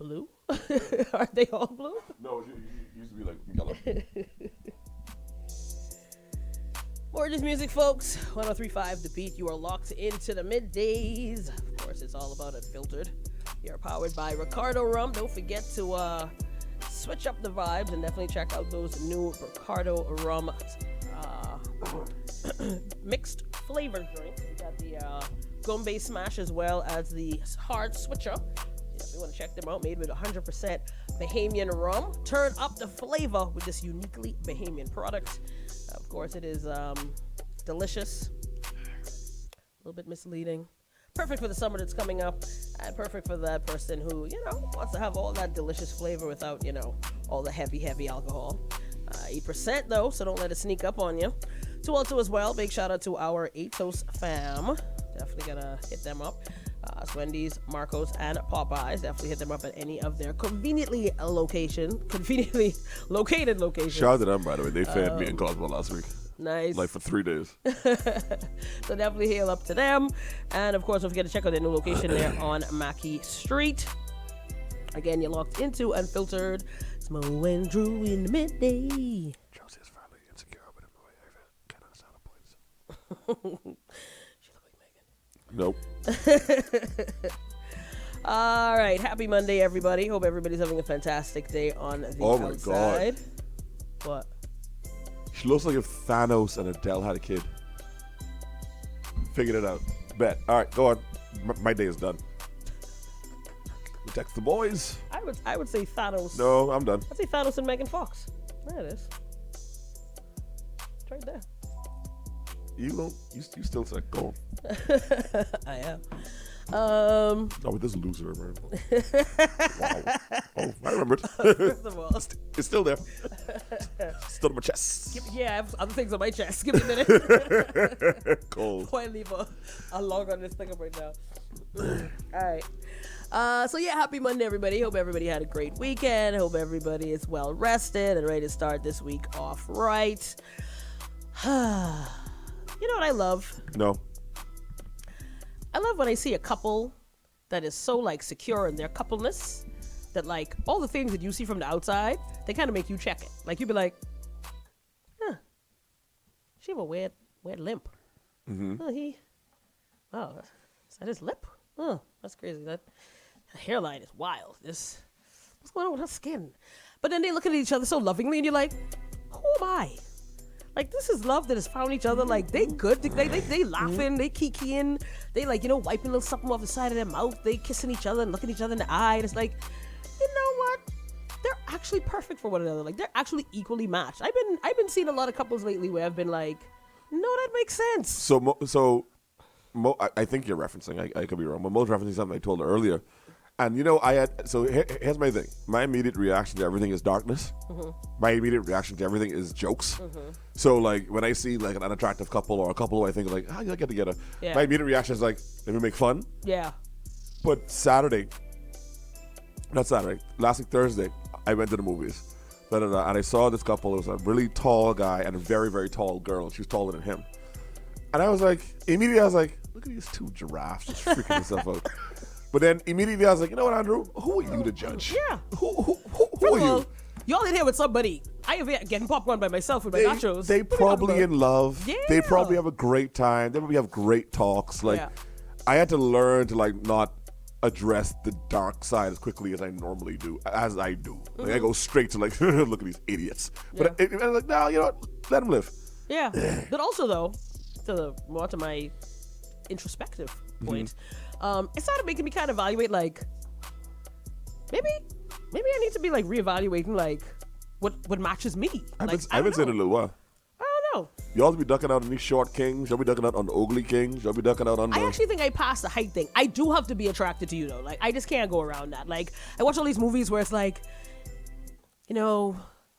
blue? Are they all blue? No, it used to be like yellow. More just music, folks. 103.5 The Beat. You are locked into the middays. Of course, it's all about Unfiltered. You're powered by Ricardo Rum. Don't forget to switch up the vibes and definitely check out those new Ricardo Rum mixed flavor drinks. You got the Gombe Smash as well as the Hard Switcher. If you want to check them out, made with 100% Bahamian rum. Turn up the flavor with this uniquely Bahamian product. Of course, it is delicious, a little bit misleading. Perfect for the summer that's coming up, and perfect for that person who, wants to have all that delicious flavor without, all the heavy alcohol. 8% though, so don't let it sneak up on you. 202 as well. Big shout out to our ATOS fam. Definitely gonna hit them up. Wendy's, Marcos, and Popeyes. Definitely hit them up at any of their conveniently located locations. Shout out to them, by the way. They fed me in Cosmo last week. Nice. Like for 3 days. So definitely hail up to them. And of course, don't forget to check out their new location there on Mackey Street. Again, you're locked into Unfiltered. It's Mo and Drew in the midday. Josie is fairly insecure, but in the way I can't understand the points. Nope. All right. Happy Monday, everybody. Hope everybody's having a fantastic day on the outside. God. What? She looks like if Thanos and Adele had a kid. Figured it out. Bet. All right, go on. My day is done. We text the boys. I would say Thanos. No, I'm done. I'd say Thanos and Megan Fox. There it is. It's right there. You still say go on. I am. Oh, with this loser, man. Wow. Oh, I remember it. First of all, it's still there. Still on my chest. I have other things on my chest. Give me a minute. Cold. Why leave a log on this thing up right now? All right. So happy Monday, everybody. Hope everybody had a great weekend. Hope everybody is well rested and ready to start this week off right. You know what I love? No. I love when I see a couple that is so secure in their coupleness that all the things that you see from the outside, they kind of make you check it. You be like, she have a weird limp. Mm-hmm. Is that his lip? Oh, that's crazy. That hairline is wild. What's going on with her skin? But then they look at each other so lovingly and you're like, who am I? This is love that has found each other. They good. They laughing. They kikiing. They wiping a little something off the side of their mouth. They kissing each other and looking each other in the eye. And it's you know what? They're actually perfect for one another. They're actually equally matched. I've been seeing a lot of couples lately where I've been like, no, that makes sense. So Mo, I think you're referencing. I could be wrong. But Mo's referencing something I told her earlier. And here's my thing. My immediate reaction to everything is darkness. Mm-hmm. My immediate reaction to everything is jokes. Mm-hmm. So when I see an unattractive couple or a couple who I think how you get together, my immediate reaction is let me make fun. Yeah. But last week Thursday, I went to the movies. And I saw this couple. It was a really tall guy and a very, very tall girl. She was taller than him. And I was immediately I was look at these two giraffes just freaking themselves out. But then immediately I was you know what, Andrew? Who are you to judge? Yeah. Who are you? Y'all in here with somebody. I am getting popcorn by myself with my nachos. They probably in love. Yeah. They probably have a great time. They probably have great talks. I had to learn to not address the dark side as quickly as I normally do, as I do. I go straight to look at these idiots. But I'm no, you know what? Let them live. Yeah. But also though, to my introspective point, it started making me kind of evaluate maybe I need to be reevaluating what matches me. I've been saying it a little while. I don't know. Y'all be ducking out on these short kings. Y'all be ducking out on the ugly kings. Y'all be ducking out on the... I actually think I passed the height thing. I do have to be attracted to you though. I just can't go around that. I watch all these movies where it's when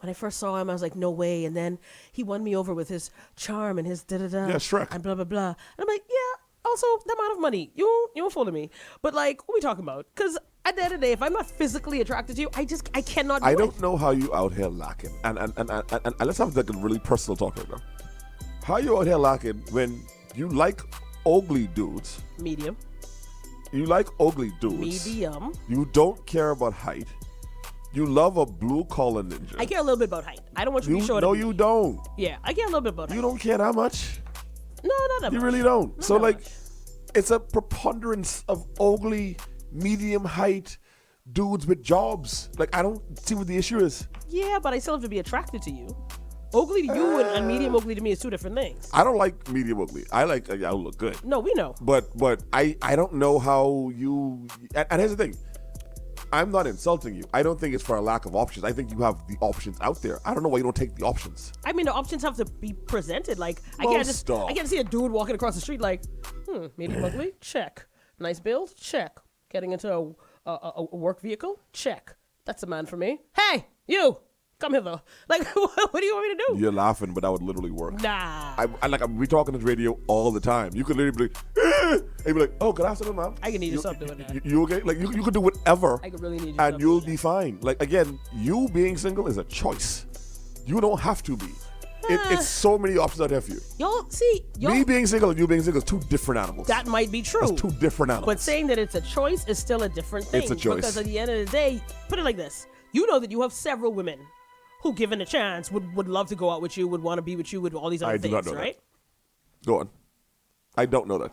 I first saw him, I was like, no way. And then he won me over with his charm and his da-da-da. Yeah, Shrek. And blah, blah, blah. And I'm like, yeah, also, the amount of money. You don't fool me. But, what are we talking about? Because at the end of the day, if I'm not physically attracted to you, I cannot do it. I don't know how you out here lacking. And let's have a really personal talk right now. How you out here lacking when you like ugly dudes? Medium. You like ugly dudes. Medium. You don't care about height. You love a blue collar ninja. I care a little bit about height. I don't want you to be short. No, you don't. Yeah, I care a little bit about height. You don't care that much. No, not that much. You really don't. Not So, that like, much. it's a preponderance of ugly, medium height dudes with jobs. Like, I don't see what the issue is. Yeah, but I still have to be attracted to you. Ugly to you and medium ugly to me is two different things. I don't like medium ugly. I like I look good. No, we know. But I don't know how you. And here's the thing. I'm not insulting you. I don't think it's for a lack of options. I think you have the options out there. I don't know why you don't take the options. I mean, the options have to be presented. Like, I Well, can't just, stop. I can't see a dude walking across the street like, medium ugly, check. Nice build, check. Getting into a work vehicle, check. That's a man for me. Hey, you, come hither. Like, what do you want me to do? You're laughing, but that would literally work. Nah. We talk on this radio all the time. You could literally be like, and be like, oh, good afternoon, ma'am. I can need you something with that. You okay? Like, you could do whatever. I could really need you and something you'll with be fine. Like, again, you being single is a choice. You don't have to be. It's so many options out there for you. Me being single and you being single is two different animals. That might be true. That's two different animals. But saying that it's a choice is still a different thing. It's a choice. Because at the end of the day, put it like this. You know that you have several women who, given a chance, would love to go out with you, would want to be with you, with all these other I things, do not know right? that. Go on. I don't know that.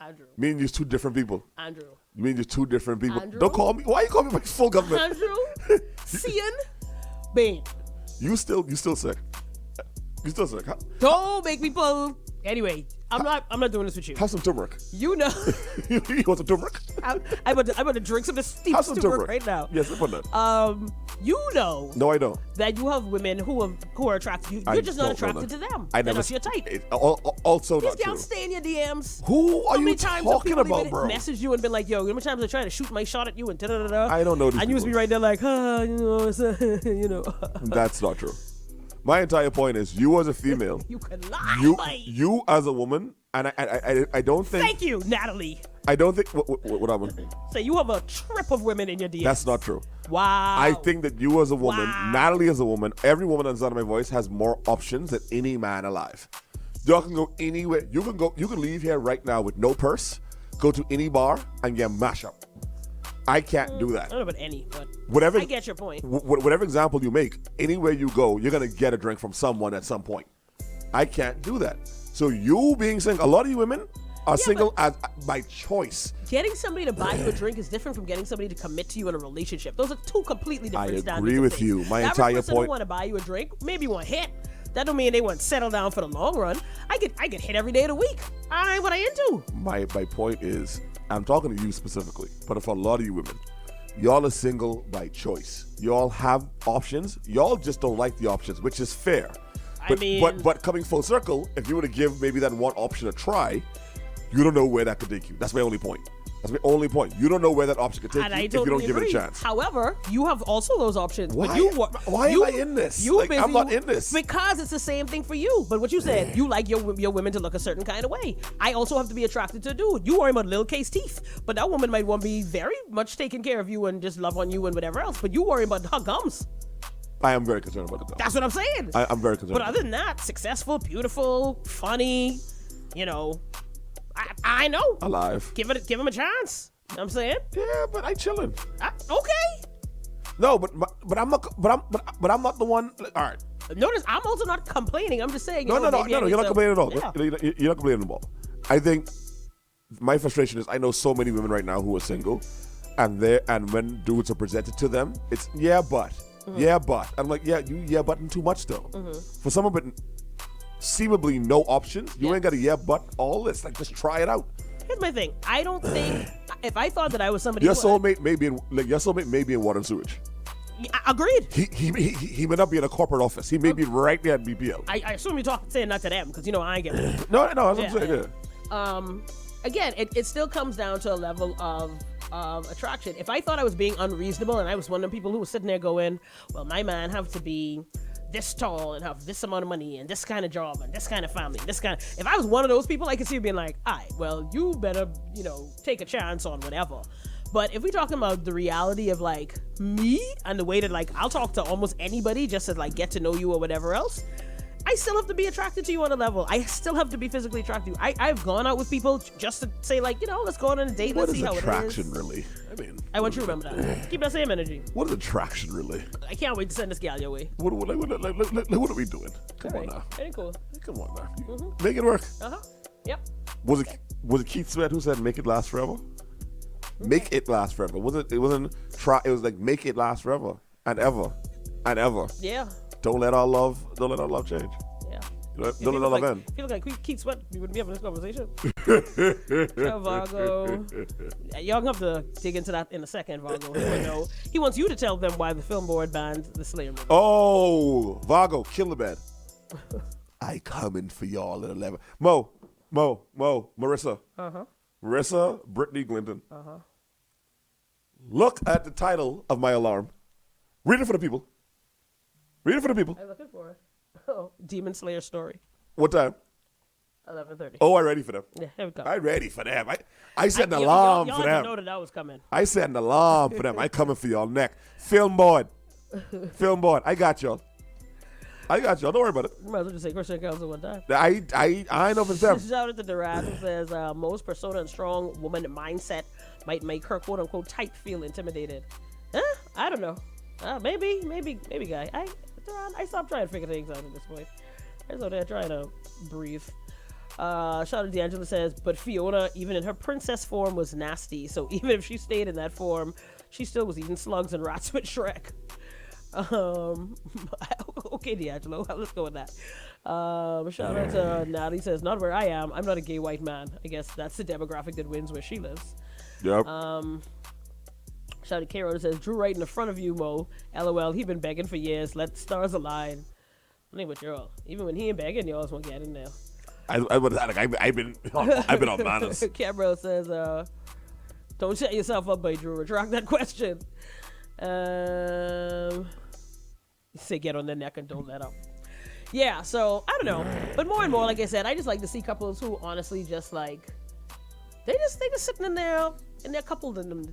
Andrew. Me and you's two different people. Andrew. Me and you's two different people. Andrew? Don't call me. Why you call me by full government? Andrew. Cian. Babe. You still sick. You still sick. Don't make me pull. Anyway, I'm not doing this with you. Have some turmeric. You know. You want some turmeric? I'm about to drink some of this steep Have some turmeric right now. Yes, put that. You know. No, I don't. That you have women who are attracted to you. You're just not attracted to them. I They're never. not your type. Also These not true. gals stay in your DMs. Who are How many you times talking have people about, even bro? messaged you and been like, yo, how many times I try to shoot my shot at you and da-da-da-da? I don't know these And you just be people. right there like, you know, it's, you know. That's not true. My entire point is, you as a female, You can lie. you as a woman, and I don't think. Thank you, Natalie. I don't think. What happened? So you have a trip of women in your DMs. That's not true. Wow. I think that you as a woman, Wow. Natalie as a woman, every woman on the sound of my voice has more options than any man alive. Y'all can go anywhere. You can leave here right now with no purse, go to any bar and get mashed up. I can't do that. I don't know about any, but Whatever. I get your point. Whatever example you make, anywhere you go, you're gonna get a drink from someone at some point. I can't do that. So you being single, a lot of you women are single as by choice. Getting somebody to buy you a drink is different from getting somebody to commit to you in a relationship. Those are two completely different standards. I agree of with things. you. My The entire average person point. who want to buy you a drink, maybe one hit. That don't mean they want to settle down for the long run. I get hit every day of the week. I ain't what I into. My point is, I'm talking to you specifically, but for a lot of you women, y'all are single by choice. Y'all have options. Y'all just don't like the options, which is fair. But coming full circle, if you were to give maybe that one option a try, you don't know where that could take you. That's my only point. That's my only point. You don't know where that option could take And you I if you totally don't give it a agree. chance. However, you have also those options. Why? But you, Why am I in this? You Like, busy, I'm not in this. because it's the same thing for you. But what you said, you like your women to look a certain kind of way. I also have to be attracted to a dude. You worry about Lil K's teeth, but that woman might want to be very much taking care of you and just love on you and whatever else. But you worry about her gums. I am very concerned about it, though. That's what I'm saying. I'm very concerned. But other than that, successful, beautiful, funny, you know, I know. Alive. Give him a chance. You know what I'm saying? Yeah, but I chilling. Okay. No, but I'm not the one. Like, all right. Notice I'm also not complaining. I'm just saying. No. You're not complaining at all. Yeah. You're not complaining at all. I think my frustration is I know so many women right now who are single, and when dudes are presented to them, it's but. I'm like, you butting too much though. For someone with seemingly no options, you ain't got a but all this. Like, just try it out. Here's my thing. I don't think if I thought that I was somebody Your soulmate may be in water and sewage. Agreed. He may not be in a corporate office. He may be right there at BPL. I assume you're saying not to them because I ain't getting it. No, that's what I'm saying. Yeah. Again, it still comes down to a level of attraction. If I thought I was being unreasonable and I was one of the people who was sitting there going, well, my man have to be this tall and have this amount of money and this kind of job and this kind of family, if I was one of those people, I could see you being like, all right, well, you better, take a chance on whatever. But if we're talking about the reality of like me and the way that like I'll talk to almost anybody just to like get to know you or whatever else, I still have to be attracted to you on a level. I still have to be physically attracted to you. I've gone out with people just to say, like, let's go on a date. What Let's is see how it is. attraction really? I mean, I want you to remember that. Keep that same energy. what is attraction really? I can't wait to send this gal your way. What are we doing? Come on now. Very cool. Come on now. Make it work. Yep. Was it Keith Sweat who said make it last forever? Make it last forever. It wasn't try. It was like make it last forever and ever and ever. Yeah. Don't let our love change. Yeah. Don't let our love end. If you look like Keith Sweat, we wouldn't be having this conversation. Vargo. Y'all gonna have to dig into that in a second, Vargo. He would know. He wants you to tell them why the film board banned the Slayer movie. Oh, Vargo, kill the bed. I coming for y'all at 11. Mo, Marissa. Marissa Brittany Clinton. Look at the title of my alarm. Read it for the people. I'm looking for it. Oh, Demon Slayer story. What time? 11:30. Oh, I'm ready for them. Yeah, here we go. I'm ready for them. I set an alarm for y'all them. know that was coming. I set an alarm for them. I coming for y'all neck. Film board. I got y'all. Don't worry about it. You might as well just say Christian Council one time. I know for them. Shout out to Durant who says most persona and strong woman mindset might make her quote unquote type feel intimidated. I don't know. Maybe, guy. I stopped trying to figure things out at this point. I was out there trying to breathe. Shout out to D'Angelo says, but Fiona, even in her princess form, was nasty. So even if she stayed in that form, she still was eating slugs and rats with Shrek. Okay, D'Angelo, let's go with that. Shout out to Natalie says, not where I am. I'm not a gay white man. I guess that's the demographic that wins where she lives. Yep. Shout out to K-Road says, Drew right in the front of you, Mo. LOL, he been begging for years. Let the stars align. I think with y'all. Even when he ain't begging, y'all won't get in there. I've been on manners. Cameron says, don't shut yourself up, by Drew. Retract that question. Say get on their neck and don't let up. Yeah, so I don't know. But more and more, like I said, I just like to see couples who honestly just like they just sitting in their coupledness.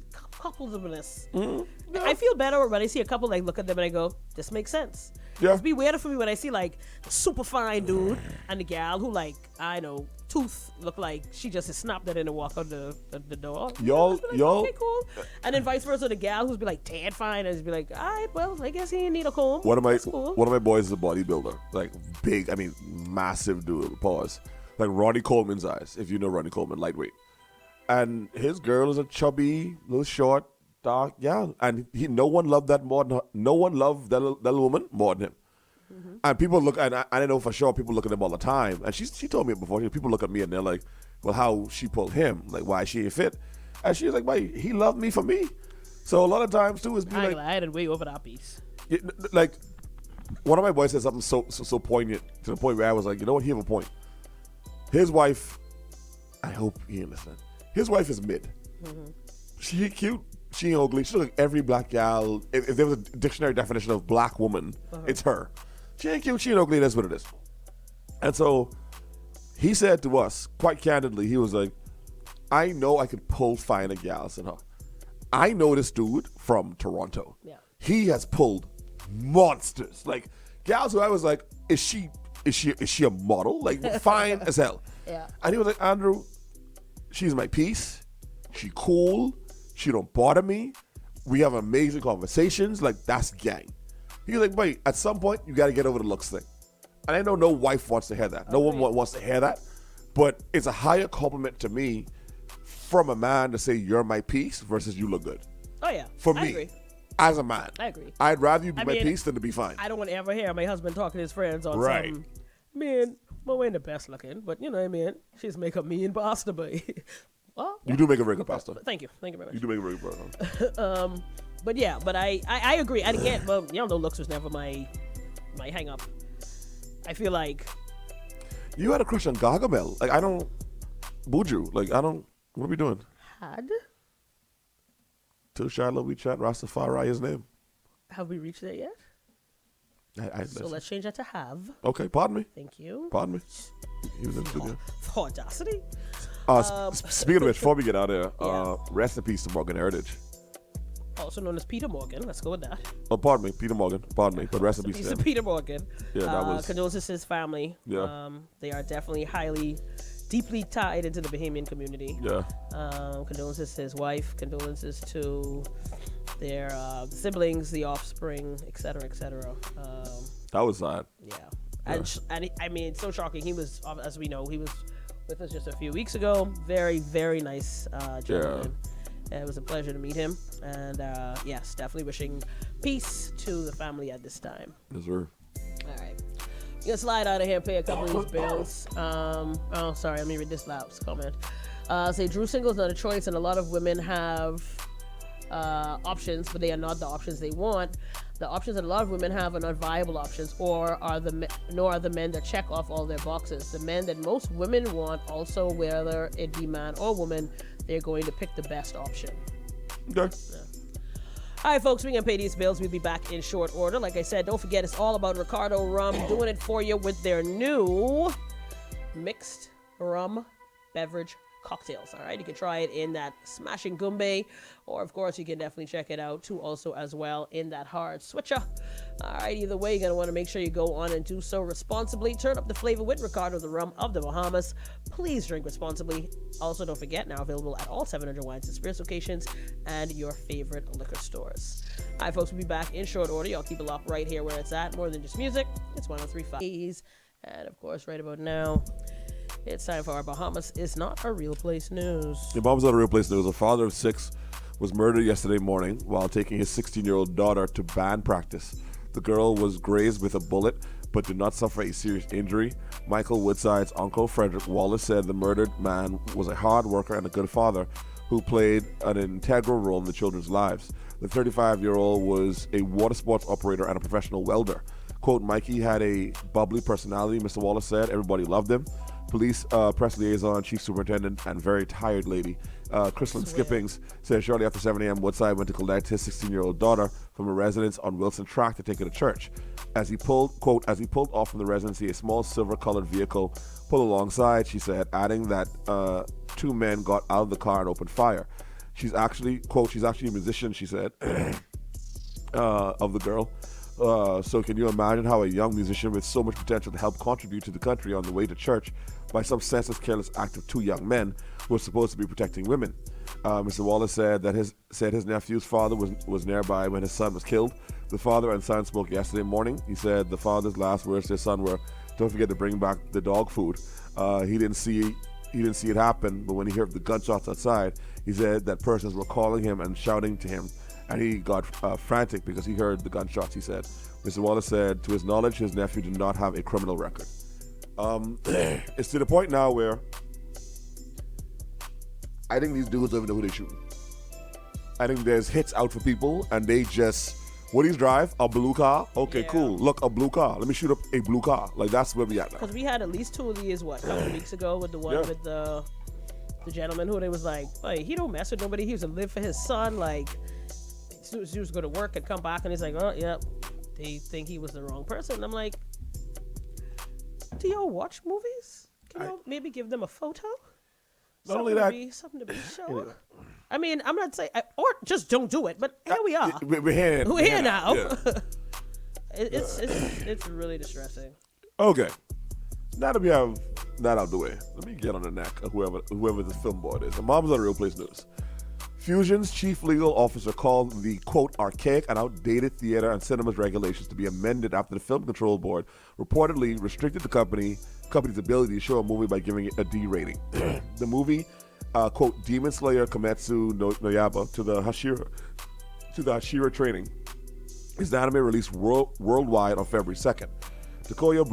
I feel better when I see a couple like look at them and I go, this makes sense. Yeah. It'd be weirder for me when I see like the super fine dude and the gal who like, I know, tooth look like she just snapped that in and walk out the door. Y'all, okay, cool. And then vice versa, the gal who's be like dead fine and just be like, all right, well, I guess he didn't need a comb. One of my boys is a bodybuilder, like big, I mean, massive dude. Pause. Like Ronnie Coleman's eyes, if you know Ronnie Coleman, lightweight. And his girl is a chubby, little short, dark gal, and no one loved that more than her. No one loved that woman more than him. Mm-hmm. And people look, and I know for sure people look at him all the time. And she told me it before. People look at me and they're like, "Well, how she pulled him? Like, why she ain't fit?" And she's like, "Why he loved me for me." So a lot of times too is be like, I had way over that piece. Like one of my boys said something so poignant to the point where I was like, you know what? He have a point. His wife, I hope he ain't listening. His wife is mid. Mm-hmm. She ain't cute. She ain't ugly. She look like every black gal. If there was a dictionary definition of black woman, it's her. She ain't cute. She ain't ugly. That's what it is. And so he said to us, quite candidly, he was like, I know I could pull finer gals than her. I know this dude from Toronto. Yeah. He has pulled monsters. Like gals who I was like, is she a model? Like fine as hell. Yeah. And he was like, Andrew, she's my piece. She cool. She don't bother me. We have amazing conversations. Like, that's gang. He's like, wait, at some point, you got to get over the looks thing. And I know no wife wants to hear that. No one wants to hear that. But it's a higher compliment to me from a man to say you're my piece versus you look good. Oh, yeah. For me, agree. As a man. I agree. I'd rather you be my piece than to be fine. I don't want to ever hear my husband talking to his friends on something. Man, well, we ain't the best looking, but you know what I mean? She's make a mean pasta, but... Well, you do make a very good pasta. Thank you very much. You do make a very good pasta. But yeah, but I agree. And again, well, y'all know looks was never my hang up. I feel like you had a crush on Gargamel. Like I don't, Buju. Like I don't. What are we doing? Had Till Shiloh we chat. Rastafari his name. Have we reached there yet? So let's change that to have. Okay, pardon me. Thank you. Pardon me. He was in the studio. Audacity. Speaking of which, before we get out of there, rest in peace to Morgan Heritage. also known as Peter Morgan. Let's go with that. Oh, pardon me, Peter Morgan. Pardon me, but rest in peace. He's Peter Morgan. Yeah, that was. Condolences to his family. Yeah. They are definitely deeply tied into the Bahamian community. Yeah. Condolences to his wife. Condolences to their siblings, the offspring, etc., etc. That was sad. Yeah. I mean, it's so shocking. He was, as we know, he was with us just a few weeks ago. Very, very nice gentleman. It was a pleasure to meet him. And yes, definitely wishing peace to the family at this time. Yes, sir. All right. We're gonna slide out of here and pay a couple of these bills. Oh, sorry, let me read this last comment. Say Drew single is not a choice, and a lot of women have options, but they are not the options they want. The options that a lot of women have are not viable options, nor are the men that check off all their boxes. The men that most women want, also whether it be man or woman, they're going to pick the best option. Okay. Yeah. All right, folks, we're going to pay these bills. We'll be back in short order. Like I said, don't forget, it's all about Ricardo Rum doing it for you with their new mixed rum beverage cocktails. All right, you can try it in that smashing gumbe, or of course you can definitely check it out too also as well in that hard switcher. All right, either way, you're going to want to make sure you go on and do so responsibly. Turn up the flavor with Ricardo, the rum of the Bahamas. Please drink responsibly. Also, don't forget, now available at all 700 Wines and Spirits locations and your favorite liquor stores. All right, folks, we'll be back in short order. Y'all keep it locked right here where it's at. More than just music, it's 103.5. And of course, right about now, it's time for our Bahamas is not a real place news. The Bahamas not a real place news. A father of 6 was murdered yesterday morning while taking his 16-year-old daughter to band practice. The girl was grazed with a bullet but did not suffer a serious injury. Michael Woodside's uncle, Frederick Wallace, said the murdered man was a hard worker and a good father who played an integral role in the children's lives. The 35-year-old was a water sports operator and a professional welder. Quote, Mikey had a bubbly personality, Mr. Wallace said. Everybody loved him. Police press liaison, chief superintendent, and very tired lady, Chrislyn Skippings, said shortly after 7 a.m., Woodside went to collect his 16-year-old daughter from a residence on Wilson Track to take her to church. As he pulled off from the residency, a small silver-colored vehicle pulled alongside, she said, adding that 2 men got out of the car and opened fire. She's actually a musician, she said, of the girl. So can you imagine how a young musician with so much potential to help contribute to the country on the way to church by some senseless, careless act of 2 young men who were supposed to be protecting women? Mr. Wallace said that his nephew's father was nearby when his son was killed. The father and son spoke yesterday morning. He said the father's last words to his son were, "Don't forget to bring back the dog food." He didn't see it happen, but when he heard the gunshots outside, he said that persons were calling him and shouting to him, and he got frantic because he heard the gunshots, he said. Mr. Wallace said, to his knowledge, his nephew did not have a criminal record. It's to the point now where I think these dudes don't even know who they're shooting. I think there's hits out for people, and they just, what do you drive? A blue car? Okay, Yeah. cool. Look, a blue car. Let me shoot up a blue car. Like, that's where we at now. Because we had at least 2 of these, a couple of weeks ago with the one with the gentleman who they was like, hey, he don't mess with nobody. He was to live for his son. Like, he was going to work and come back, and he's like, oh, yeah, they think he was the wrong person. I'm like, do y'all watch movies? Can y'all maybe give them a photo? Not only that, something to be sure. Anyway. I mean, I'm not saying, or just don't do it, but here we are. We're here. We're here now. Yeah. It's really distressing. Okay. Now that we have that out the way, let me get on the neck of whoever the film board is. The Mom's on Real Place News. Fusion's chief legal officer called the, quote, archaic and outdated theater and cinemas regulations to be amended after the Film Control Board reportedly restricted the company's ability to show a movie by giving it a D rating. The movie, quote, Demon Slayer Kimetsu no Yaiba to the Hashira training is the anime released worldwide on February 2nd. Takoya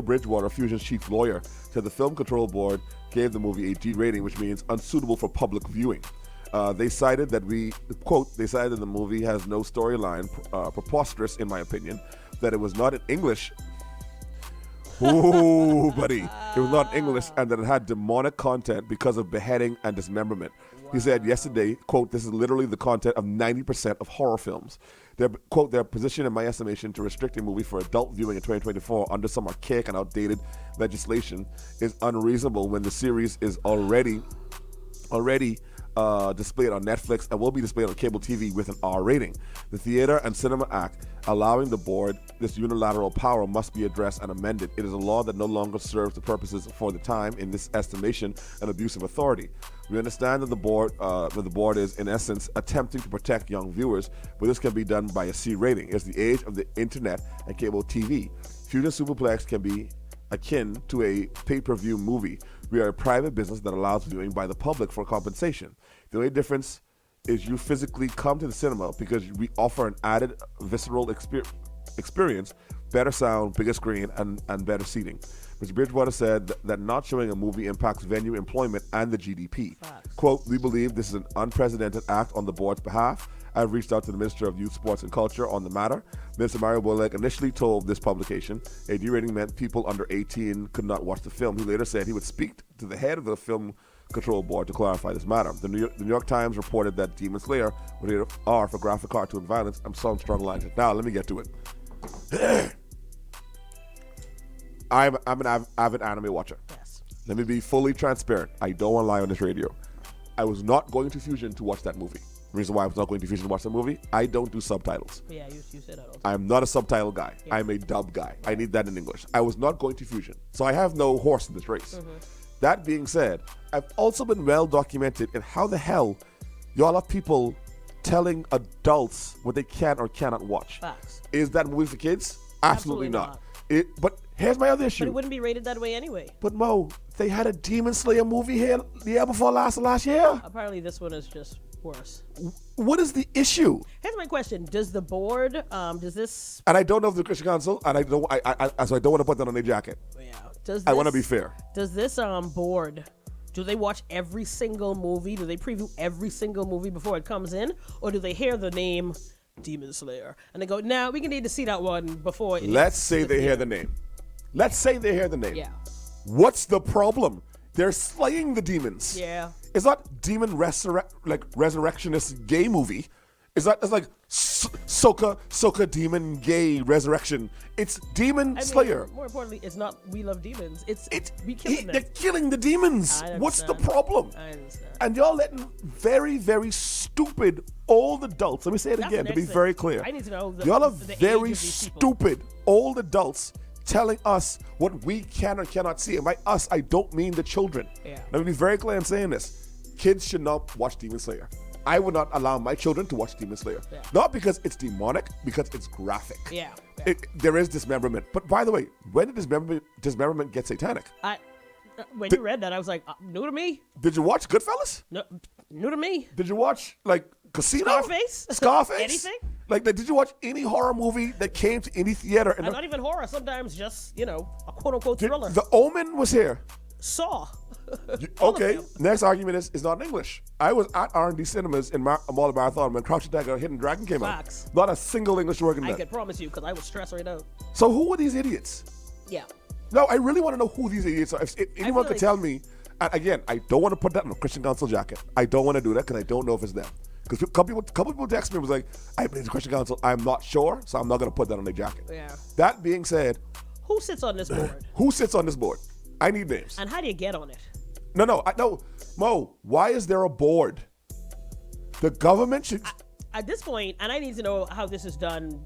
Bridgewater, Fusion's chief lawyer, said the Film Control Board gave the movie a D rating, which means unsuitable for public viewing. They cited that the movie has no storyline, preposterous in my opinion, that it was not in English. Ooh, buddy. It was not in English, and that it had demonic content because of beheading and dismemberment. He said yesterday, quote, this is literally the content of 90% of horror films. Their position, in my estimation, to restrict a movie for adult viewing in 2024 under some archaic and outdated legislation is unreasonable when the series is already displayed on Netflix and will be displayed on cable TV with an R rating. The Theater and Cinema Act, allowing the board this unilateral power, must be addressed and amended. It is a law that no longer serves the purposes for the time, in this estimation, an abuse of authority. We understand that the board is, in essence, attempting to protect young viewers, but this can be done by a C rating. It's the age of the internet and cable TV. Fusion Superplex can be akin to a pay-per-view movie. We are a private business that allows viewing by the public for compensation. The only difference is you physically come to the cinema because we offer an added visceral experience, better sound, bigger screen, and better seating. Mr. Bridgewater said that not showing a movie impacts venue employment and the GDP. Facts. Quote, we believe this is an unprecedented act on the board's behalf. I've reached out to the Minister of Youth, Sports and Culture on the matter. Minister Mario Bullock initially told this publication a D rating meant people under 18 could not watch the film. He later said he would speak to the head of the Film Control Board to clarify this matter. The New York Times reported that Demon Slayer was rated R for graphic cartoon violence and some strong language. Now, let me get to it. I'm an avid anime watcher. Yes. Let me be fully transparent. I don't want to lie on this radio. I was not going to Fusion to watch that movie. The reason why I was not going to Fusion to watch the movie, I don't do subtitles. Yeah, you said that also. I'm not a subtitle guy. Yeah. I'm a dub guy. I need that in English. I was not going to Fusion. So I have no horse in this race. Mm-hmm. That being said, I've also been well documented in how the hell y'all have people telling adults what they can or cannot watch. Facts. Is that movie for kids? Absolutely not. not. But here's my other issue. But it wouldn't be rated that way anyway. But Mo, they had a Demon Slayer movie here the year before last year. Apparently this one is just worse. What is the issue? Here's my question: does the board, does this? And I don't know if the Christian Council, and I don't want to put that on their jacket. Yeah. Does I want to be fair. Does this board? Do they watch every single movie? Do they preview every single movie before it comes in, or do they hear the name Demon Slayer and they go, "Nah, we can need to see that one before"? Let's say they hear the name. Let's say they hear the name. Yeah. What's the problem? They're slaying the demons. Yeah. It's not demon resurrectionist gay movie. It's like Soka demon gay resurrection. It's Demon Slayer. More importantly, it's not We Love Demons. It's we killing them. They're killing the demons. What's the problem? I understand. And y'all letting very, very stupid old adults, let me say it again to be very clear. I need to know y'all are the age very of these people. stupid old adults telling us what we can or cannot see. And by us, I don't mean the children. Yeah. Let me be very clear in saying this. Kids should not watch Demon Slayer. I would not allow my children to watch Demon Slayer. Yeah. Not because it's demonic, because it's graphic. Yeah. There is dismemberment. But by the way, when did dismemberment get satanic? When you read that, I was like, new to me. Did you watch Goodfellas? No, new to me. Did you watch, like, Casino? Scarface? Scarface? Anything? Like, did you watch any horror movie that came to any theater? And not even horror. Sometimes just, a quote-unquote thriller. The Omen was here. Saw. Okay, next argument is it's not in English. I was at R&D Cinemas in Mall of Marathon when Crouching Tiger, Hidden Dragon came Facts. out. Not a single English word in I that. can promise you, because I was stressed right out. So who are these idiots? Yeah. No, I really want to know who these idiots are. If anyone could like- tell me, and again, I don't want to put that in a Christian Council jacket. I don't want to do that because I don't know if it's them. Because a couple people text me and was like, I believe the Christian Council. I'm not sure, so I'm not going to put that on their jacket. Yeah. That being said, Who sits on this board? who sits on this board? I need names. And how do you get on it? No, Mo, why is there a board? The government should... At this point, and I need to know how this is done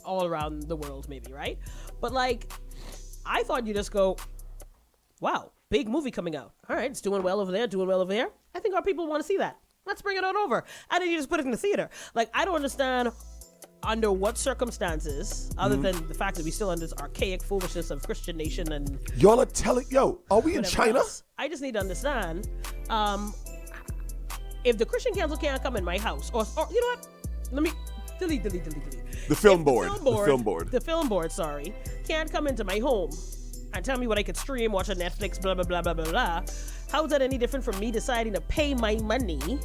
all around the world, maybe, right? But, I thought you just go, wow, big movie coming out. All right, it's doing well over there, doing well over there. I think our people want to see that. Let's bring it on over. And then you just put it in the theater. I don't understand under what circumstances, other than the fact that we still in this archaic foolishness of Christian nation and Y'all are telling... Yo, are we in whatever China? else. I just need to understand, if the Christian Council can't come in my house, or you know what? Let me delete. The film If board. The film board, sorry, can't come into my home and tell me what I could stream, watch on Netflix, blah, blah, blah, blah, blah, blah. How is that any different from me deciding to pay my money?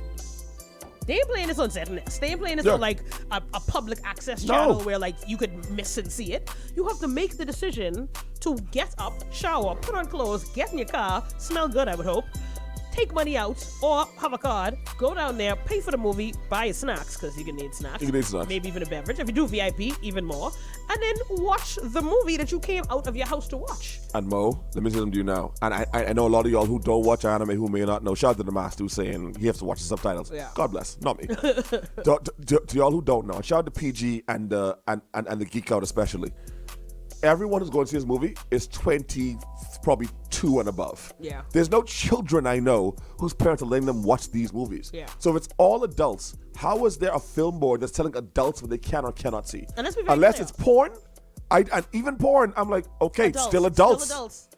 They ain't playing this on ZNS. They ain't playing this on a public access channel where you could miss and see it. You have to make the decision to get up, shower, put on clothes, get in your car, smell good, I would hope, take money out or have a card, go down there, pay for the movie, buy your snacks, because you can need snacks. You can need snacks. Maybe even a beverage. If you do VIP, even more. And then watch the movie that you came out of your house to watch. And Mo, let me say something to you now. And I know a lot of y'all who don't watch anime who may not know. Shout out to the master who's saying he has to watch the subtitles. Yeah. God bless, not me. to y'all who don't know, shout out to PG and the Geek Out especially. Everyone who's going to see this movie is 20, probably 2 and above. Yeah. There's no children I know whose parents are letting them watch these movies. Yeah. So if it's all adults, how is there a film board that's telling adults what they can or cannot see? And let's be very Unless clear. it's porn, and even porn, I'm like, okay, Adults. still adults. Still adults.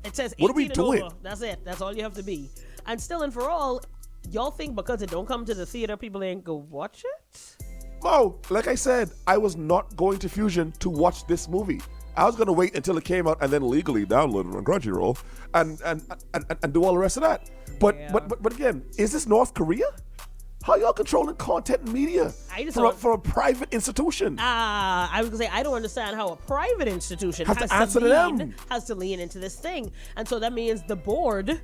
It says 18 What are we and doing? over. That's it. That's all you have to be. And still and for all, y'all think because it don't come to the theater, people ain't go watch it? Mo, like I said, I was not going to Fusion to watch this movie. I was going to wait until it came out and then legally download it on Crunchyroll and do all the rest of that. But Yeah. but again, is this North Korea? How y'all controlling content and media I just from a private institution? I was gonna say I don't understand how a private institution Have to answer to them. has to lean into this thing, and so that means the board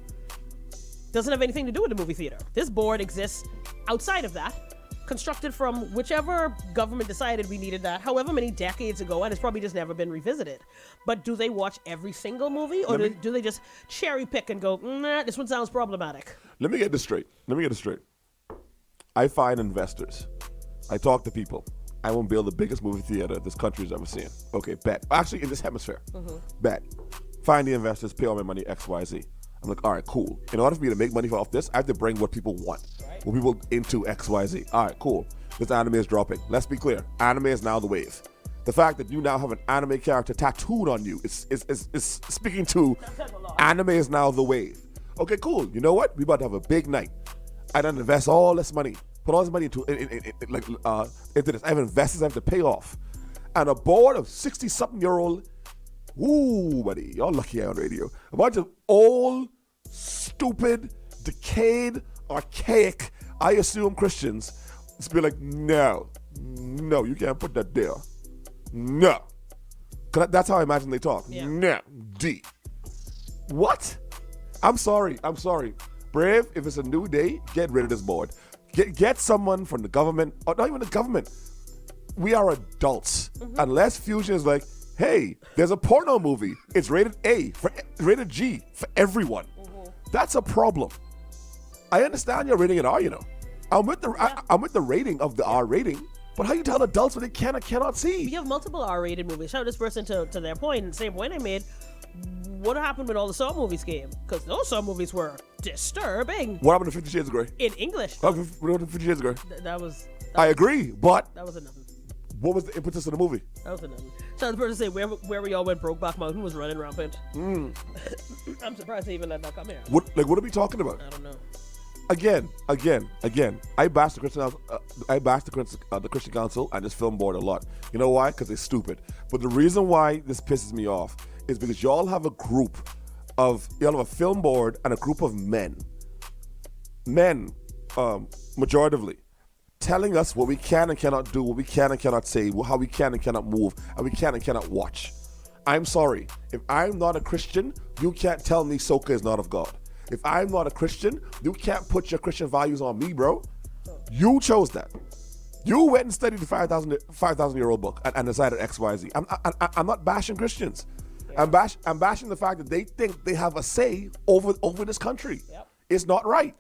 doesn't have anything to do with the movie theater. This board exists outside of that, constructed from whichever government decided we needed that, however many decades ago, and it's probably just never been revisited. But do they watch every single movie, or do they just cherry pick and go, nah, this one sounds problematic? Let me get this straight. I find investors. I talk to people. I won't build the biggest movie theater this country's ever seen. Okay, bet. Actually, in this hemisphere. Bet. Find the investors, pay all my money, X, Y, Z. I'm like, all right, cool. In order for me to make money off this, I have to bring what people want. Right. What people into X, Y, Z. All right, cool. This anime is dropping. Let's be clear. Anime is now the wave. The fact that you now have an anime character tattooed on you is speaking to anime is now the wave. Okay, cool. You know what? We about to have a big night. I done invest all this money. Put all this money into this. I have investors I have to pay off. And a board of 60-something-year-old, ooh, buddy, y'all lucky I'm on radio. A bunch of old, stupid, decayed, archaic, I assume Christians, just be like, no, you can't put that there. No. 'Cause that's how I imagine they talk. Yeah. No. D. What? I'm sorry. Brave, if it's a new day, get rid of this board. Get someone from the government, or not even the government. We are adults. Unless Fusion is like, hey, there's a porno movie. It's rated A, rated G for everyone. That's a problem. I understand you're rating it R, I'm with the rating of the R rating, but how you tell adults what they can or cannot see? We have multiple R-rated movies. Shout this person to their point, and the same point I made. What happened when all the Saw movies came? Because those Saw movies were disturbing. What happened to 50 Shades of Grey? In English. What happened to 50 Shades of Grey? I agree, but that was a nothing. what was the impetus of the movie? That was a nothing. Shout the person to say where we all went, Brokeback Mountain was running rampant. I'm surprised they even let that come here. What are we talking about? I don't know. Again. I bash the Christian Council and this film board a lot. You know why? Because they're stupid. But the reason why this pisses me off is because y'all have a film board and a group of men, majoritively, telling us what we can and cannot do, what we can and cannot say, how we can and cannot move, and we can and cannot watch. I'm sorry. If I'm not a Christian, you can't tell me Soka is not of God. If I'm not a Christian, you can't put your Christian values on me, bro. You chose that. You went and studied the 5,000-year-old book and decided X, Y, Z. I'm not bashing Christians. Yeah. I'm bashing the fact that they think they have a say over this country. Yep. It's not right.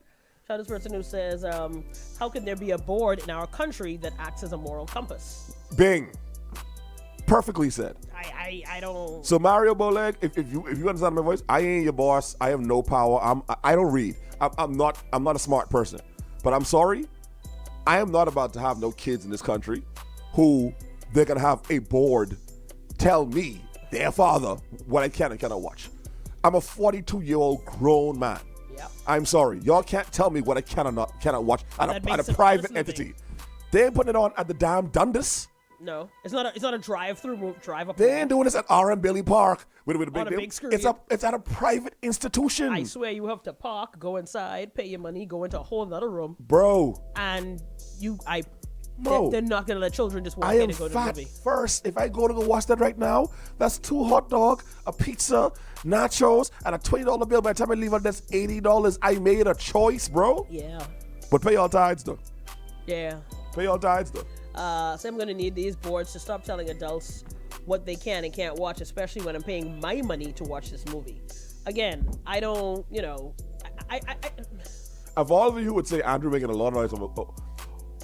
Shout this person who says, how can there be a board in our country that acts as a moral compass? Bing. Perfectly said. I don't. So Mario Boleg, if you understand my voice, I ain't your boss. I have no power. I don't read. I'm not a smart person. But I'm sorry. I am not about to have no kids in this country who they're gonna have a board tell me, their father, what I can and cannot watch. I'm a 42-year-old grown man. Yep. I'm sorry. Y'all can't tell me what I cannot watch at a private entity. They ain't putting it on at the damn Dundas. No, it's not a drive-through drive up. They ain't doing this at R.M. Billy Park with a big screen. It's at a private institution. I swear you have to park, go inside, pay your money, go into a whole other room. Bro. And Mo, They're not gonna let children just walk I in am and go to fat the movie. first. If I go to watch that right now, that's 2 hot dog, a pizza, nachos, and a $20 bill. By the time I leave out, that's $80. I made a choice, bro. Yeah. But pay your tithes, though. Yeah. Pay your tithes, though. So I'm gonna need these boards to stop telling adults what they can and can't watch, especially when I'm paying my money to watch this movie. Again, I don't, I Of all of you who would say Andrew making a lot of noise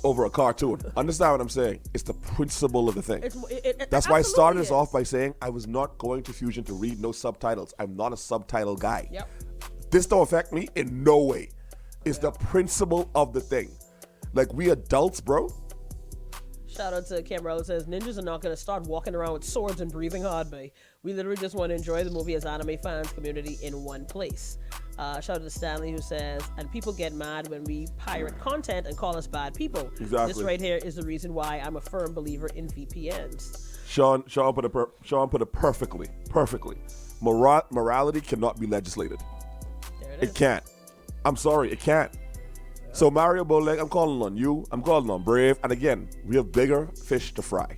over a cartoon, understand what I'm saying? It's the principle of the thing. That's why I started this off by saying I was not going to Fusion to read no subtitles. I'm not a subtitle guy. Yep. This don't affect me in no way. It's the principle of the thing. Like, we adults, bro. Shout out to Cameron who says ninjas are not gonna start walking around with swords and breathing hard, babe. We literally just want to enjoy the movie as anime fans community in one place. Shout out to Stanley who says, and people get mad when we pirate content and call us bad people. Exactly. This right here is the reason why I'm a firm believer in VPNs. Sean put it perfectly. Morality cannot be legislated. There it is. It can't. I'm sorry, it can't. So Mario Bowleg, I'm calling on you. I'm calling on Brave. And again, we have bigger fish to fry.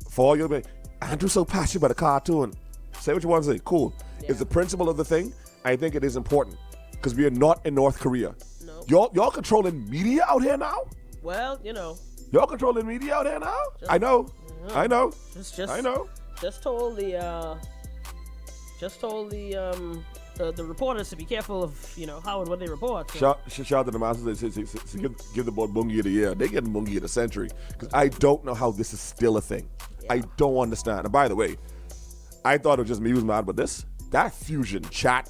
For all you, Andrew's so passionate about a cartoon. Say what you want to say. Cool. Yeah. It's the principle of the thing. I think it is important because we are not in North Korea. No. Y'all controlling media out here now? Well, Y'all controlling media out here now? I know. I know. I know. Just told the reporters to be careful of how and what they report. So. Shout out to the masters. Give the board Bungie of the year. They getting Bungie of the century because I don't know how this is still a thing. Yeah. I don't understand. And by the way, I thought it was just me who was mad, but that Fusion chat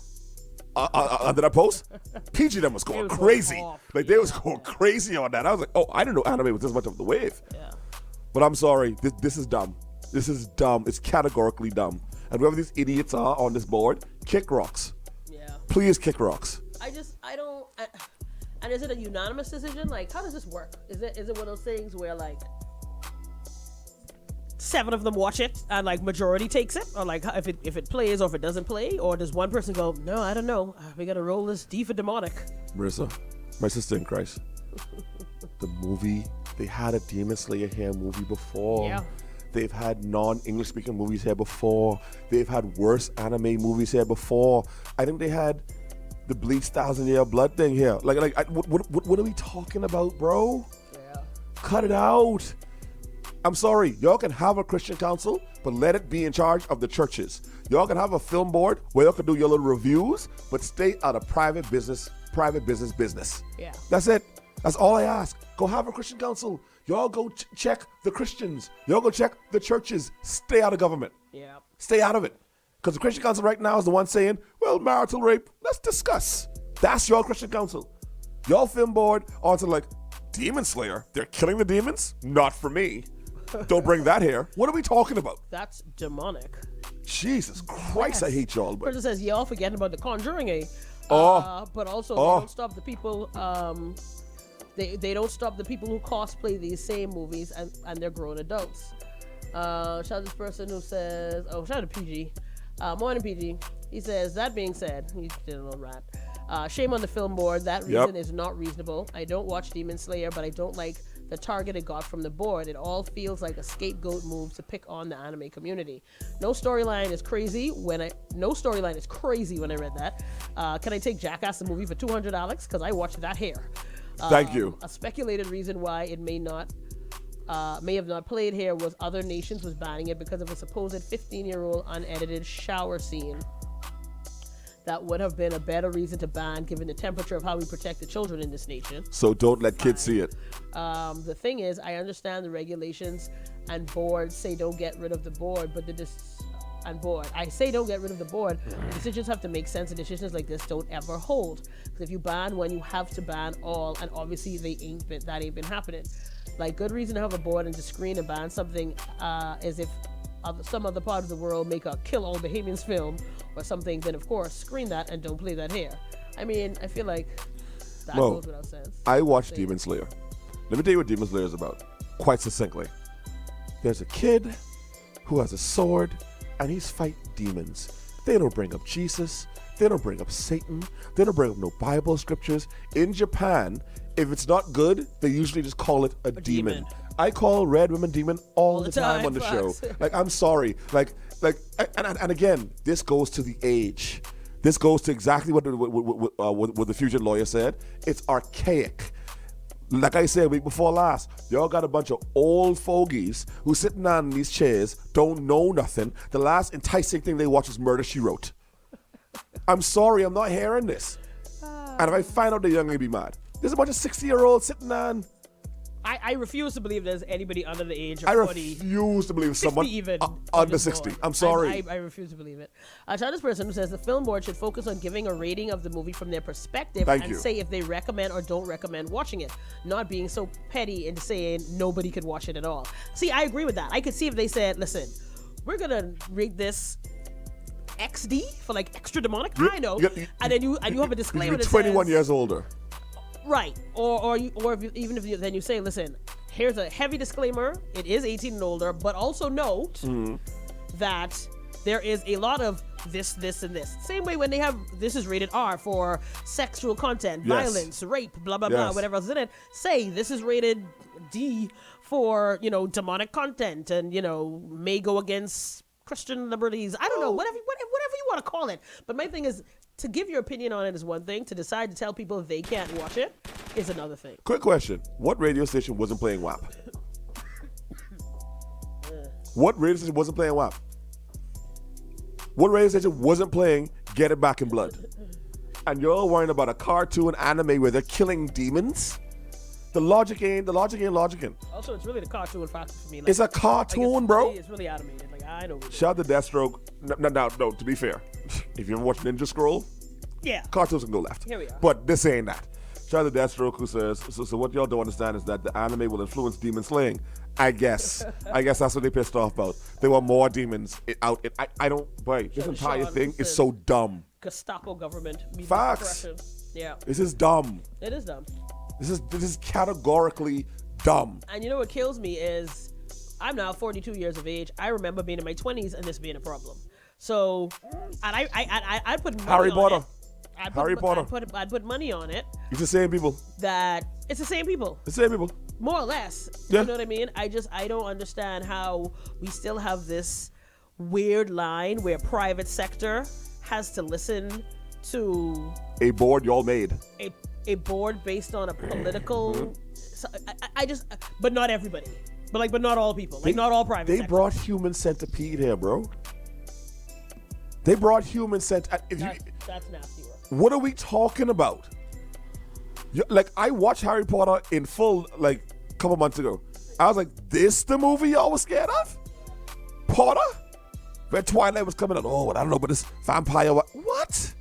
under that post, PG them was going crazy. They was going crazy on that. I was like, oh, I didn't know anime was this much of the wave. Yeah. But I'm sorry, this is dumb. This is dumb. It's categorically dumb. And whoever these idiots are on this board, kick rocks. Yeah. Please kick rocks. And is it a unanimous decision? Like, how does this work? Is it one of those things where like 7 of them watch it and like majority takes it, or like if it plays or if it doesn't play, or does one person go, no, I don't know, we gotta roll this D for demonic? Marissa, my sister in Christ, the movie, they had a Demon Slayer here movie before. Yeah. They've had non-English speaking movies here before. They've had worse anime movies here before. I think they had the Bleach 1,000 Year Blood thing here. What are we talking about, bro? Yeah. Cut it out. I'm sorry, y'all can have a Christian council, but let it be in charge of the churches. Y'all can have a film board where y'all can do your little reviews, but stay out of private business. Yeah. That's it. That's all I ask. Go have a Christian council. Y'all go check the Christians. Y'all go check the churches. Stay out of government. Yeah. Stay out of it. Because the Christian council right now is the one saying, well, marital rape, let's discuss. That's your Christian council. Y'all film board onto like, Demon Slayer, they're killing the demons? Not for me. Don't bring that here. What are we talking about? That's demonic. Jesus Christ, I hate y'all. But Person says, y'all forgetting about the Conjuring, eh? But also, they don't stop the people, they don't stop the people who cosplay these same movies and they're grown adults. Shout out to this person who says, shout out to PG. Morning, PG. He says, that being said, he did a little rant. Shame on the film board. That reason is not reasonable. I don't watch Demon Slayer, but I don't like the target it got from the board. It all feels like a scapegoat move to pick on the anime community. No storyline is crazy when I read that. Can I take Jackass the movie for $200, Alex? Because I watched that here. Thank you. A speculated reason why it may have not played here was other nations was banning it because of a supposed 15-year-old unedited shower scene. That would have been a better reason to ban given the temperature of how we protect the children in this nation. So don't let kids see it. The thing is, I understand the regulations and boards say don't get rid of the board, but I say don't get rid of the board. The decisions have to make sense, and decisions like this don't ever hold. Because if you ban one, you have to ban all, and obviously that ain't been happening. Like, good reason to have a board and to screen and ban something is if some other part of the world make a kill all Bahamians film or something, then of course screen that and don't play that here. I mean, I feel like that goes without sense. I watched Demon Slayer. Let me tell you what Demon Slayer is about, quite succinctly. There's a kid who has a sword and he's fighting demons. They don't bring up Jesus. They don't bring up Satan. They don't bring up no Bible scriptures. In Japan, If it's not good, they usually just call it a demon. demon. I call Red Women demon all the time on the show. facts. Like, I'm sorry. And again, this goes to the age. This goes to exactly what the fusion lawyer said. It's archaic. Like I said week before last, y'all got a bunch of old fogies who sitting down in these chairs, don't know nothing. The last enticing thing they watched was Murder, She Wrote. I'm sorry, I'm not hearing this. And if I find out they're young, I'd be mad. There's a bunch of 60-year-olds sitting down. I refuse to believe there's anybody under the age of I 40. refuse to believe someone even under 60. I'm sorry. I refuse to believe it. China's person who says the film board should focus on giving a rating of the movie from their perspective Thank and you. say if they recommend or don't recommend watching it, not being so petty and saying nobody could watch it at all. See, I agree with that. I could see if they said, listen, we're going to rate this XD for like extra demonic. I know. And then you have a disclaimer You're that 21 says, years older. right. Or even if you then you say, listen, here's a heavy disclaimer. It is 18 and older, but also note that there is a lot of this, and this. Same way when they have this is rated R for sexual content, Yes. violence, rape, blah blah blah, Yes. whatever else is in it. Say this is rated D for demonic content and may go against Christian liberties. I don't know, whatever you want to call it. But my thing is, to give your opinion on it is one thing. To decide to tell people they can't watch it is another thing. Quick question. What radio station wasn't playing WAP? What radio station wasn't playing WAP? What radio station wasn't playing Get It Back in Blood? And you're all worrying about a cartoon anime where they're killing demons? The logic ain't logicking. Also, it's really the cartoon factor for me. Like, It's a cartoon, bro. It's really animated. Like, I know. Shout out to Deathstroke. No, to be fair, if you ever watch Ninja Scroll, Yeah. cartoons can go left. Here we are. But this ain't that. Shout out to Deathstroke who says, so what y'all don't understand is that the anime will influence demon slaying. I guess that's what they pissed off about. There were more demons out. I don't, boy, this entire Sean thing is says- so dumb. Gestapo government. Media Facts. suppression. Yeah. This is dumb. It is dumb. This is categorically dumb. And you know what kills me is I'm now 42 years of age. I remember being in my 20s and this being a problem. So, and I put money Harry on Potter. it. Harry Potter. I'd put money on it It's the same people. that it's the same people. The same people. More or less. Yeah. You know what I mean? I don't understand how we still have this weird line where private sector has to listen to A board y'all made. a board based on a political. So, I just, but not everybody. But not all people. Like not all private. They sector. brought Human Centipede here, bro. They brought Human Centipede. That's nasty work. What are we talking about? Like, I watched Harry Potter in full, like, a couple months ago. I was like, this the movie y'all was scared of? Potter? When Twilight was coming out, I don't know, but this vampire, what?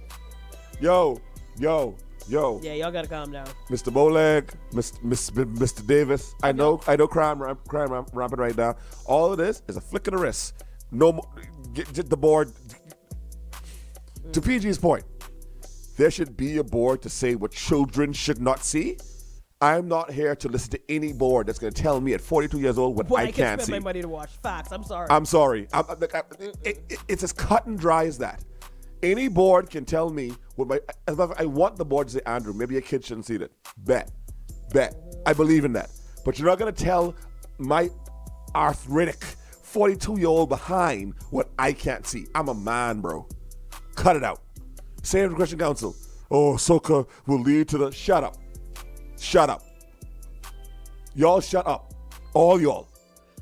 Yo. Yeah, y'all gotta calm down. Mr. Boleg, Mr. Davis. I know crime rampant right now. All of this is a flick of the wrist. No more, get the board. To PG's point, there should be a board to say what children should not see. I'm not here to listen to any board that's going to tell me at 42 years old what I can't spend see. my money to watch. Facts. I'm sorry. I'm sorry. It's as cut and dry as that. Any board can tell me what I want the board to say, Andrew, maybe your kid shouldn't see that. Bet. I believe in that. But you're not going to tell my arthritic 42-year-old behind what I can't see. I'm a man, bro. Cut it out. Same with the Christian Council. Soca will lead to the... Shut up. Y'all shut up. All y'all.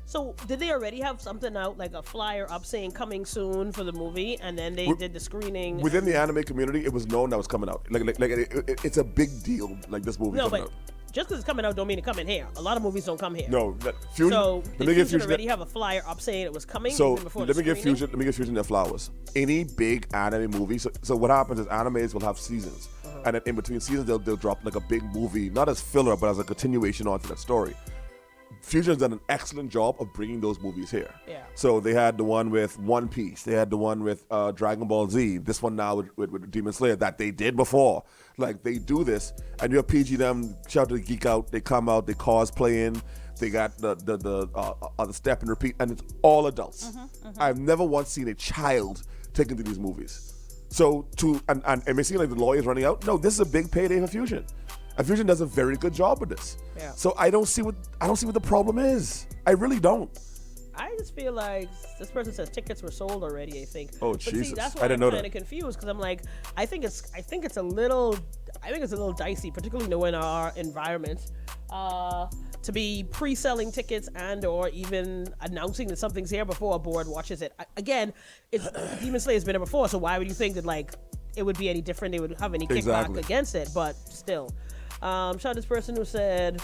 So did they already have something out, like a flyer up saying coming soon for the movie, and then they did the screening? Within the anime community, it was known that was coming out. It's a big deal. Like this movie No, coming but out. just because it's coming out don't mean it coming here. A lot of movies don't come here. No, Fusion. So let did me give Fusion already have a flyer up saying it was coming So even before let the me give screening? Fusion their flowers. Any big anime movie. So what happens is animes will have seasons, and then in between seasons they'll drop like a big movie, not as filler but as a continuation onto that story. Fusion's done an excellent job of bringing those movies here. Yeah. So they had the one with One Piece. They had the one with Dragon Ball Z. This one now with Demon Slayer that they did before. Like, they do this, and you have PG them. Shout out to the Geek Out. They come out. They cosplaying. They got the step and repeat, and it's all adults. I've never once seen a child taken to these movies. So and it may seem like the lawyer's running out. No, this is a big payday for Fusion. And Fusion does a very good job with this. Yeah. So I don't see what the problem is. I really don't. I just feel like this person says tickets were sold already. I think. Oh, but Jesus. See, that's I why didn't I'm know kind that. of confused because I'm like, I think it's a little dicey, particularly knowing our environment, to be pre-selling tickets and or even announcing that something's here before a board watches it. Again, Demon Slayer's been there before, so why would you think that like it would be any different? They would have any kickback Exactly. against it, but still. Shout out this person who said.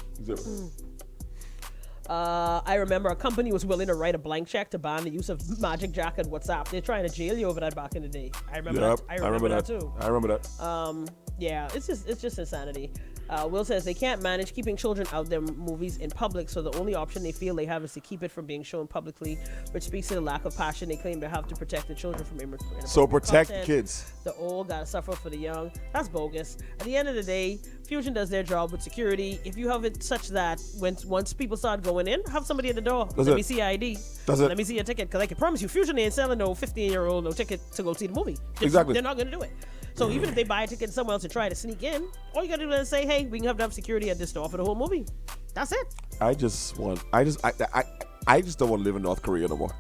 I remember a company was willing to write a blank check to ban the use of Magic Jack and WhatsApp. They're trying to jail you over that back in the day. I remember that. I remember that too. I remember that. Yeah, it's just insanity. Will says they can't manage keeping children out their movies in public, so the only option they feel they have is to keep it from being shown publicly, which speaks to the lack of passion they claim to have to protect the children from inappropriate So protect content. kids. The old gotta suffer for the young. That's bogus. At the end of the day, Fusion does their job with security. If you have it such that once people start going in, have somebody at the door. Let me see your ID. Let me see your ticket. Because I can promise you, Fusion ain't selling no 15-year-old no ticket to go see the movie. Exactly. They're not going to do it. So even if they buy a ticket somewhere else to try to sneak in, all you got to do is say, hey, we can have enough security at this store for the whole movie. That's it. I just don't want to live in North Korea no more.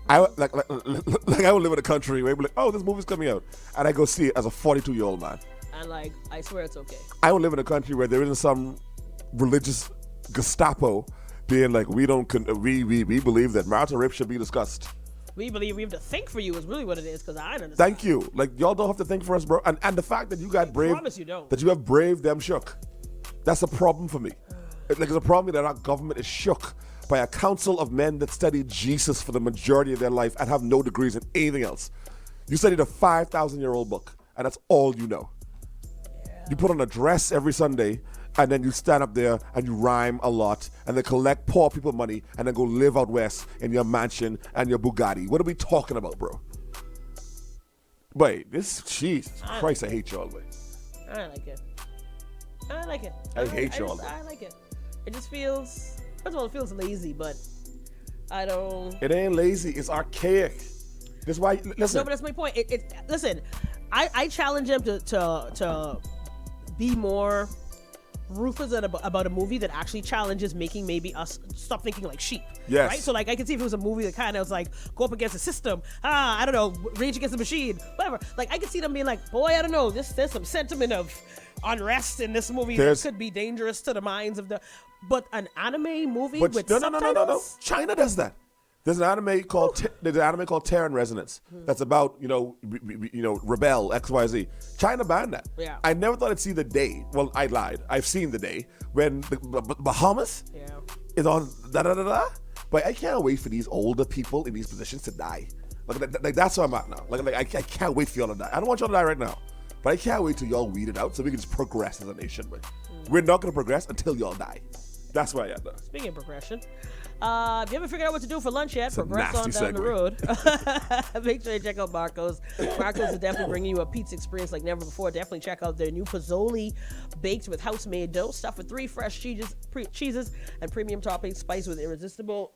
I would live in a country where I'd be like, oh, this movie's coming out, and I go see it as a 42-year-old man. And like, I swear it's okay. I would live in a country where there isn't some religious Gestapo being like, we believe that marital rape should be discussed. We believe we have to think for you is really what it is, because I don't understand. Thank you. Like, y'all don't have to think for us, bro. And the fact that you got brave, promise you don't. that you have brave them shook. That's a problem for me. It's a problem that our government is shook by a council of men that studied Jesus for the majority of their life and have no degrees in anything else. You studied a 5,000-year-old book, and that's all you know. You put on a dress every Sunday, and then you stand up there and you rhyme a lot, and then collect poor people money, and then go live out west in your mansion and your Bugatti. What are we talking about, bro? Wait, Jesus Christ, I hate y'all, wait. I like it. I hate y'all. I like it. It just feels, first of all, it feels lazy, but I don't. It ain't lazy. It's archaic. That's why, listen. No, but that's my point. Listen, I challenge them to be more ruthless about a movie that actually challenges making maybe us stop thinking like sheep. Yes. Right? So like I can see if it was a movie that kind of was like go up against the system. I don't know, Rage Against the Machine, whatever. Like I could see them being like, boy, I don't know, there's some sentiment of unrest in this movie that could be dangerous to the minds of the. But an anime movie with subtitles? No. China does that. There's an anime called Terran Resonance that's about rebel XYZ. China banned that. Yeah. I never thought I'd see the day. Well, I lied. I've seen the day when the Bahamas is on da. But I can't wait for these older people in these positions to die. Like that's where I'm at now. Like I can't wait for y'all to die. I don't want y'all to die right now, but I can't wait till y'all weed it out so we can just progress as a nation. But we're not gonna progress until y'all die. That's why I am now. Speaking of progression, if you haven't figured out what to do for lunch yet, progress on down the segue. road. Make sure you check out Marco's. Marco's is definitely bringing you a pizza experience like never before. Definitely check out their new Pozzoli baked with house-made dough, stuffed with 3 fresh cheeses and premium toppings, spiced with irresistible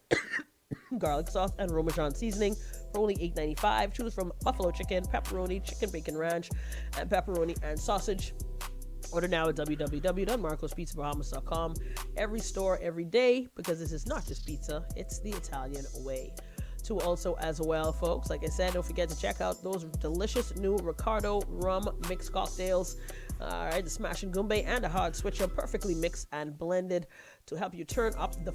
garlic sauce and Parmesan seasoning for only $8.95. Choose from buffalo chicken, pepperoni, chicken bacon ranch, and pepperoni and sausage. Order now at www.marcospizzabahamas.com. Every store, every day, because this is not just pizza, it's the Italian way. Also, as well, folks, like I said, don't forget to check out those delicious new Ricardo rum mixed cocktails. All right, the Smash and Gumbe and a hard switcher, perfectly mixed and blended to help you turn up the